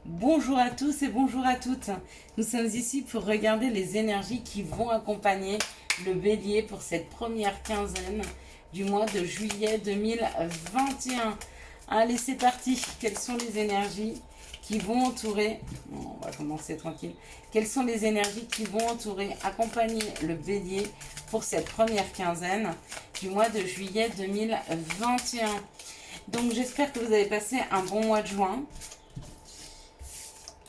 Bonjour à tous et bonjour à toutes. Nous sommes ici pour regarder les énergies qui vont accompagner le bélier pour cette première quinzaine du mois de juillet 2021. Allez, c'est parti. Quelles sont les énergies qui vont entourer, bon, on va commencer tranquille, quelles sont les énergies qui vont entourer, accompagner le bélier pour cette première quinzaine du mois de juillet 2021. Donc j'espère que vous avez passé un bon mois de juin.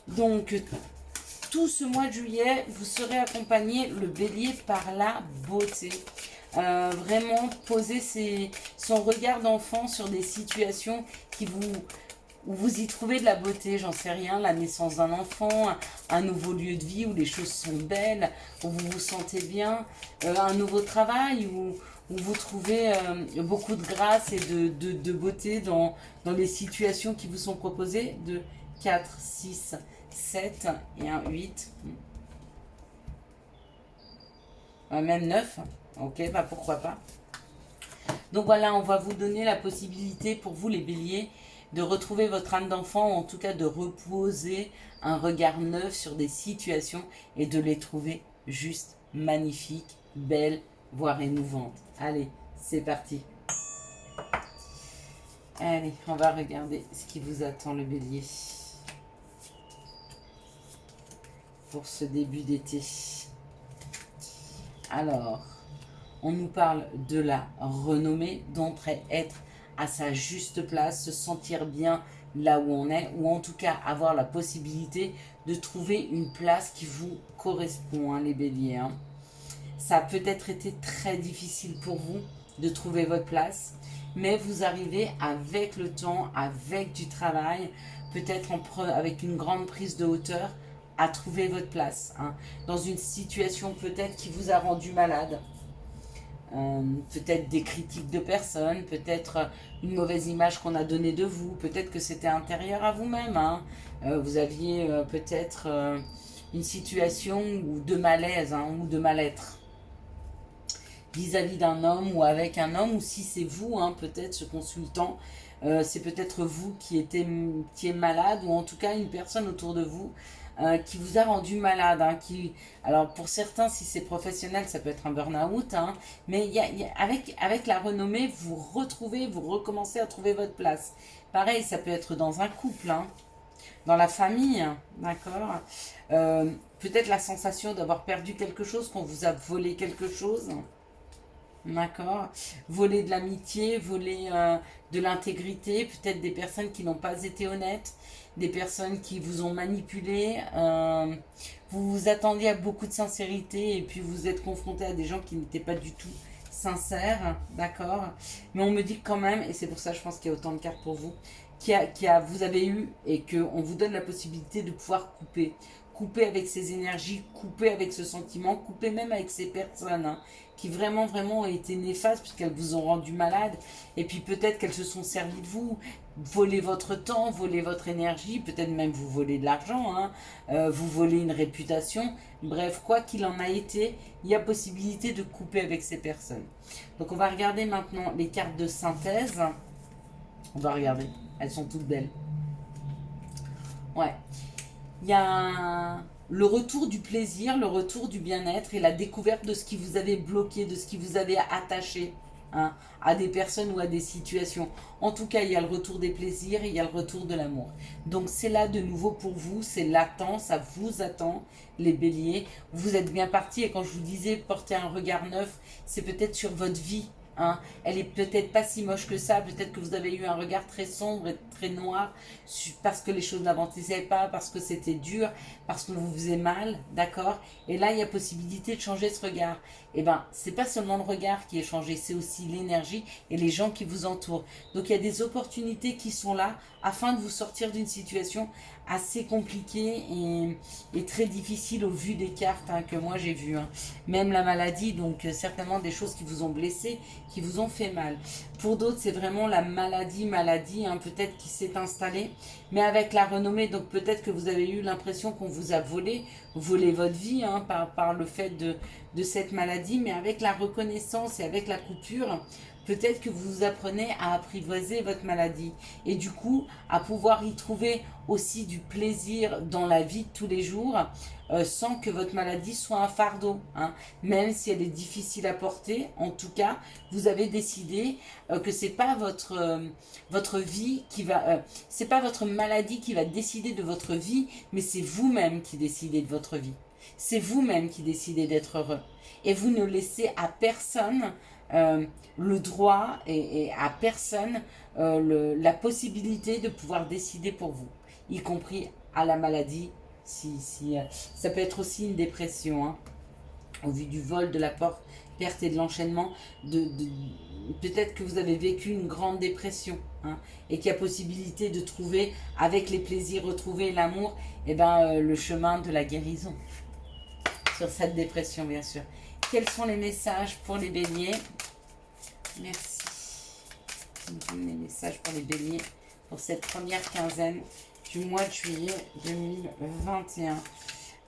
Donc, tout ce mois de juillet, vous serez accompagné, le bélier, par la beauté. Vraiment poser son regard d'enfant sur des situations où vous y trouvez de la beauté, j'en sais rien, la naissance d'un enfant, un nouveau lieu de vie où les choses sont belles, où vous vous sentez bien, un nouveau travail où vous trouvez beaucoup de grâce et de beauté dans les situations qui vous sont proposées de 4, 6, 7 et un 8. Même 9. Ok, bah pourquoi pas. Donc voilà, on va vous donner la possibilité pour vous les béliers de retrouver votre âme d'enfant, ou en tout cas de reposer un regard neuf sur des situations et de les trouver juste magnifiques, belles, voire émouvantes. Allez, c'est parti. Allez, on va regarder ce qui vous attend le bélier pour ce début d'été. Alors, on nous parle de la renommée, d'entrer, être à sa juste place, se sentir bien là où on est, ou en tout cas avoir la possibilité de trouver une place qui vous correspond, hein, les béliers. Hein. Ça a peut-être été très difficile pour vous de trouver votre place, mais vous arrivez avec le temps, avec du travail, peut-être avec une grande prise de hauteur, à trouver votre place. Hein, dans une situation peut-être qui vous a rendu malade. Peut-être des critiques de personnes, peut-être une mauvaise image qu'on a donnée de vous, peut-être que c'était intérieur à vous-même. Hein. Vous aviez peut-être une situation de malaise, hein, ou de mal-être vis-à-vis d'un homme ou avec un homme, ou si c'est vous, hein, peut-être ce consultant, c'est peut-être vous qui est malade, ou en tout cas une personne autour de vous qui vous a rendu malade. Hein, alors pour certains, si c'est professionnel, ça peut être un burn-out, hein, mais avec la renommée, vous recommencez à trouver votre place. Pareil, ça peut être dans un couple, hein, dans la famille, d'accord. Peut-être la sensation d'avoir perdu quelque chose, qu'on vous a volé quelque chose. D'accord. Voler de l'amitié, voler de l'intégrité, peut-être des personnes qui n'ont pas été honnêtes, des personnes qui vous ont manipulé. Vous vous attendiez à beaucoup de sincérité et puis vous êtes confronté à des gens qui n'étaient pas du tout sincères, d'accord. Mais on me dit quand même, et c'est pour ça je pense qu'il y a autant de cartes pour vous, vous avez eu et qu'on vous donne la possibilité de pouvoir couper. Couper avec ces énergies, couper avec ce sentiment, couper même avec ces personnes, hein, qui vraiment, vraiment ont été néfastes puisqu'elles vous ont rendu malade. Et puis peut-être qu'elles se sont servies de vous, voler votre temps, voler votre énergie, peut-être même vous voler de l'argent, hein, vous voler une réputation. Bref, quoi qu'il en a été, il y a possibilité de couper avec ces personnes. Donc on va regarder maintenant les cartes de synthèse. On va regarder, elles sont toutes belles. Ouais. Il y a le retour du plaisir, le retour du bien-être et la découverte de ce qui vous avait bloqué, de ce qui vous avait attaché, hein, à des personnes ou à des situations. En tout cas, il y a le retour des plaisirs et il y a le retour de l'amour. Donc c'est là de nouveau pour vous, c'est latent, ça vous attend, les béliers. Vous êtes bien partis et quand je vous disais porter un regard neuf, c'est peut-être sur votre vie. Hein. Elle est peut-être pas si moche que ça, peut-être que vous avez eu un regard très sombre et très noir parce que les choses n'avançaient pas, parce que c'était dur, parce qu'on vous faisait mal, d'accord. Et là, il y a possibilité de changer ce regard. Et ben, c'est pas seulement le regard qui est changé, c'est aussi l'énergie et les gens qui vous entourent. Donc il y a des opportunités qui sont là afin de vous sortir d'une situation assez compliquée et très difficile au vu des cartes, hein, que moi j'ai vues. Hein. Même la maladie, donc certainement des choses qui vous ont blessé, qui vous ont fait mal. Pour d'autres, c'est vraiment la maladie, hein, peut-être qui s'est installée, mais avec la renommée, donc peut-être que vous avez eu l'impression qu'on vous a volé votre vie, hein, par le fait de cette maladie, mais avec la reconnaissance et avec la coupure, peut-être que vous apprenez à apprivoiser votre maladie et du coup à pouvoir y trouver aussi du plaisir dans la vie de tous les jours sans que votre maladie soit un fardeau, hein. Même si elle est difficile à porter, en tout cas, vous avez décidé que c'est pas votre vie qui va, c'est pas votre maladie qui va décider de votre vie, mais c'est vous-même qui décidez de votre vie. C'est vous-même qui décidez d'être heureux. Et vous ne laissez à personne le droit et à personne la possibilité de pouvoir décider pour vous, y compris à la maladie. Ça peut être aussi une dépression, hein, au vu du vol, de la perte et de l'enchaînement. Peut-être que vous avez vécu une grande dépression, hein, et qu'il y a possibilité de trouver, avec les plaisirs retrouvés, l'amour, le chemin de la guérison sur cette dépression, bien sûr. Quels sont les messages pour les béliers? Merci. Les messages pour les béliers pour cette première quinzaine du mois de juillet 2021.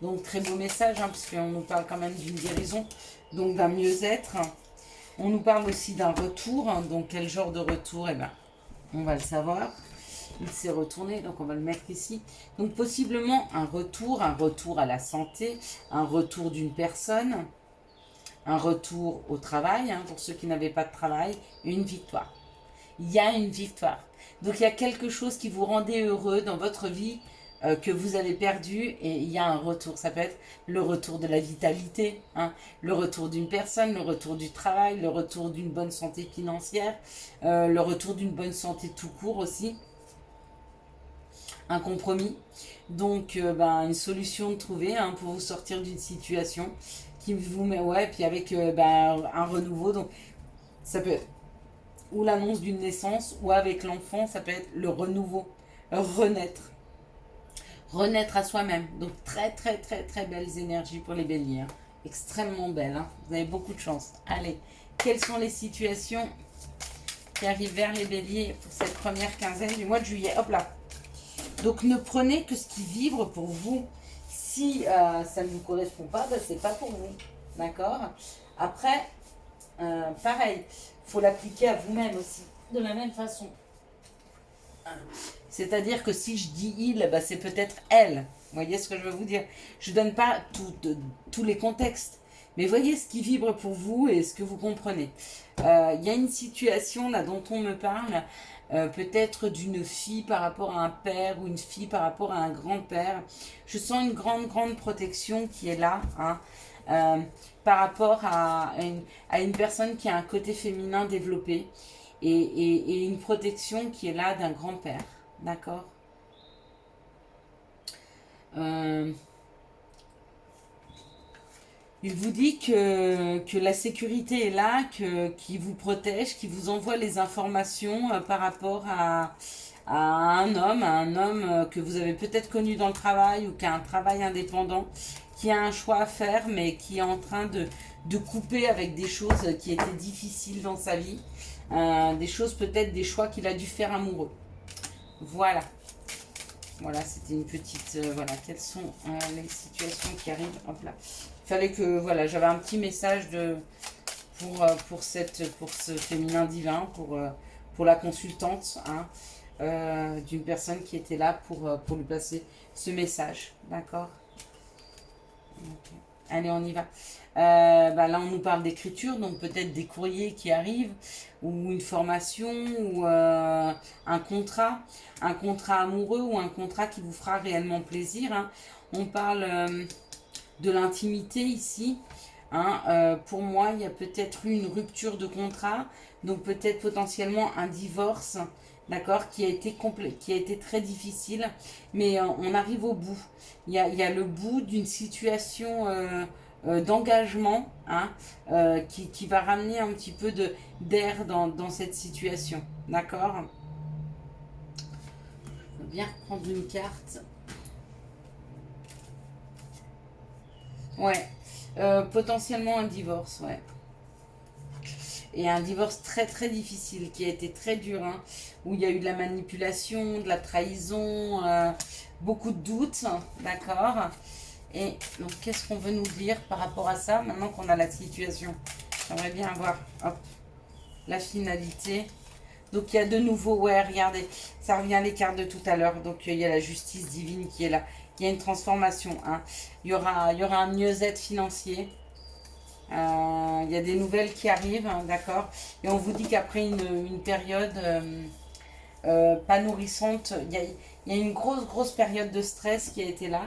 Donc très beau message, hein, parce qu'on nous parle quand même d'une guérison, donc d'un mieux-être. On nous parle aussi d'un retour, hein, donc quel genre de retour? On va le savoir. Il s'est retourné, donc on va le mettre ici. Donc possiblement un retour à la santé, un retour d'une personne, un retour au travail, hein, pour ceux qui n'avaient pas de travail, une victoire. Il y a une victoire. Donc il y a quelque chose qui vous rendait heureux dans votre vie, que vous avez perdu, et il y a un retour. Ça peut être le retour de la vitalité, hein, le retour d'une personne, le retour du travail, le retour d'une bonne santé financière, le retour d'une bonne santé tout court aussi. Un compromis, donc une solution de trouver, hein, pour vous sortir d'une situation qui vous met, ouais, puis avec un renouveau. Donc ça peut être ou l'annonce d'une naissance, ou avec l'enfant, ça peut être le renouveau, renaître à soi-même. Donc très très très très belles énergies pour les béliers, hein. Extrêmement belles, hein. Vous avez beaucoup de chance. Allez, quelles sont les situations qui arrivent vers les béliers pour cette première quinzaine du mois de juillet? Hop là. Donc ne prenez que ce qui vibre pour vous. Si ça ne vous correspond pas, c'est pas pour vous. D'accord? Après, pareil, il faut l'appliquer à vous-même aussi, de la même façon. C'est-à-dire que si je dis il, c'est peut-être elle. Vous voyez ce que je veux vous dire? Je ne donne pas tous les contextes. Mais voyez ce qui vibre pour vous et ce que vous comprenez. Il y a une situation là dont on me parle, peut-être d'une fille par rapport à un père ou une fille par rapport à un grand-père. Je sens une grande protection qui est là, hein, par rapport à une personne qui a un côté féminin développé et une protection qui est là d'un grand-père. D'accord? Il vous dit que la sécurité est là, qui vous protège, qui vous envoie les informations par rapport à un homme que vous avez peut-être connu dans le travail ou qui a un travail indépendant, qui a un choix à faire, mais qui est en train de couper avec des choses qui étaient difficiles dans sa vie. Des choses, peut-être des choix qu'il a dû faire amoureux. Voilà. Voilà, c'était une petite... voilà, quelles sont les situations qui arrivent. Hop là. Il fallait que... Voilà, j'avais un petit message pour ce féminin divin, pour la consultante, hein, d'une personne qui était là pour lui passer ce message. D'accord? Okay. Allez, on y va. Là, on nous parle d'écriture, donc peut-être des courriers qui arrivent, ou une formation, ou un contrat amoureux, ou un contrat qui vous fera réellement plaisir, hein. On parle de l'intimité ici, hein. Pour moi, il y a peut-être eu une rupture de contrat, donc peut-être potentiellement un divorce, d'accord, qui a été très difficile, mais on arrive au bout. Il y a le bout d'une situation d'engagement, hein, qui va ramener un petit peu d'air dans cette situation, d'accord? Je vais bien reprendre une carte. Ouais, potentiellement un divorce, ouais. Et un divorce très très difficile, qui a été très dur, hein, où il y a eu de la manipulation, de la trahison, beaucoup de doutes, d'accord? Et donc, qu'est-ce qu'on veut nous dire par rapport à ça, maintenant qu'on a la situation? J'aimerais bien avoir... Hop. la finalité. Donc il y a de nouveau, ouais, regardez, ça revient les cartes de tout à l'heure. Donc il y a la justice divine qui est là. Il y a une transformation. Hein. Il y aura un mieux-être financier. Il y a des nouvelles qui arrivent, hein, d'accord. Et on vous dit qu'après une période pas nourrissante, il y a une grosse période de stress qui a été là.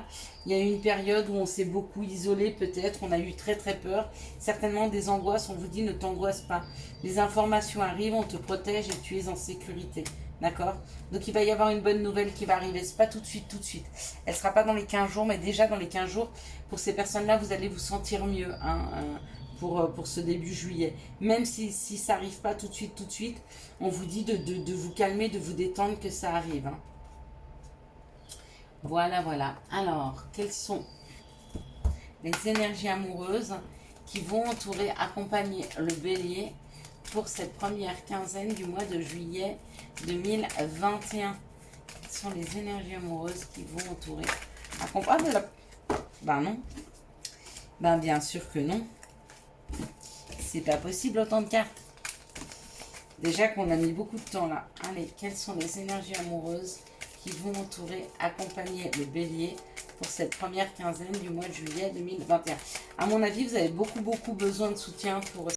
Il y a eu une période où on s'est beaucoup isolé peut-être, on a eu très peur. Certainement des angoisses, on vous dit ne t'angoisse pas. Les informations arrivent, on te protège et tu es en sécurité. D'accord. Donc il va y avoir une bonne nouvelle qui va arriver. C'est pas tout de suite. Elle sera pas dans les 15 jours, mais déjà dans les 15 jours, pour ces personnes-là, vous allez vous sentir mieux. Hein, pour ce début juillet. Même si ça n'arrive pas tout de suite, on vous dit de vous calmer, de vous détendre, que ça arrive. Hein. Voilà. Alors, quelles sont les énergies amoureuses qui vont entourer, accompagner le bélier pour cette première quinzaine du mois de juillet 2021? Quelles sont les énergies amoureuses qui vont entourer, accompagner Ben non. Ben bien sûr que non. C'est pas possible autant de cartes. Déjà qu'on a mis beaucoup de temps là. Allez, quelles sont les énergies amoureuses qui vont entourer, accompagner le bélier pour cette première quinzaine du mois de juillet 2021? À mon avis, vous avez beaucoup besoin de soutien pour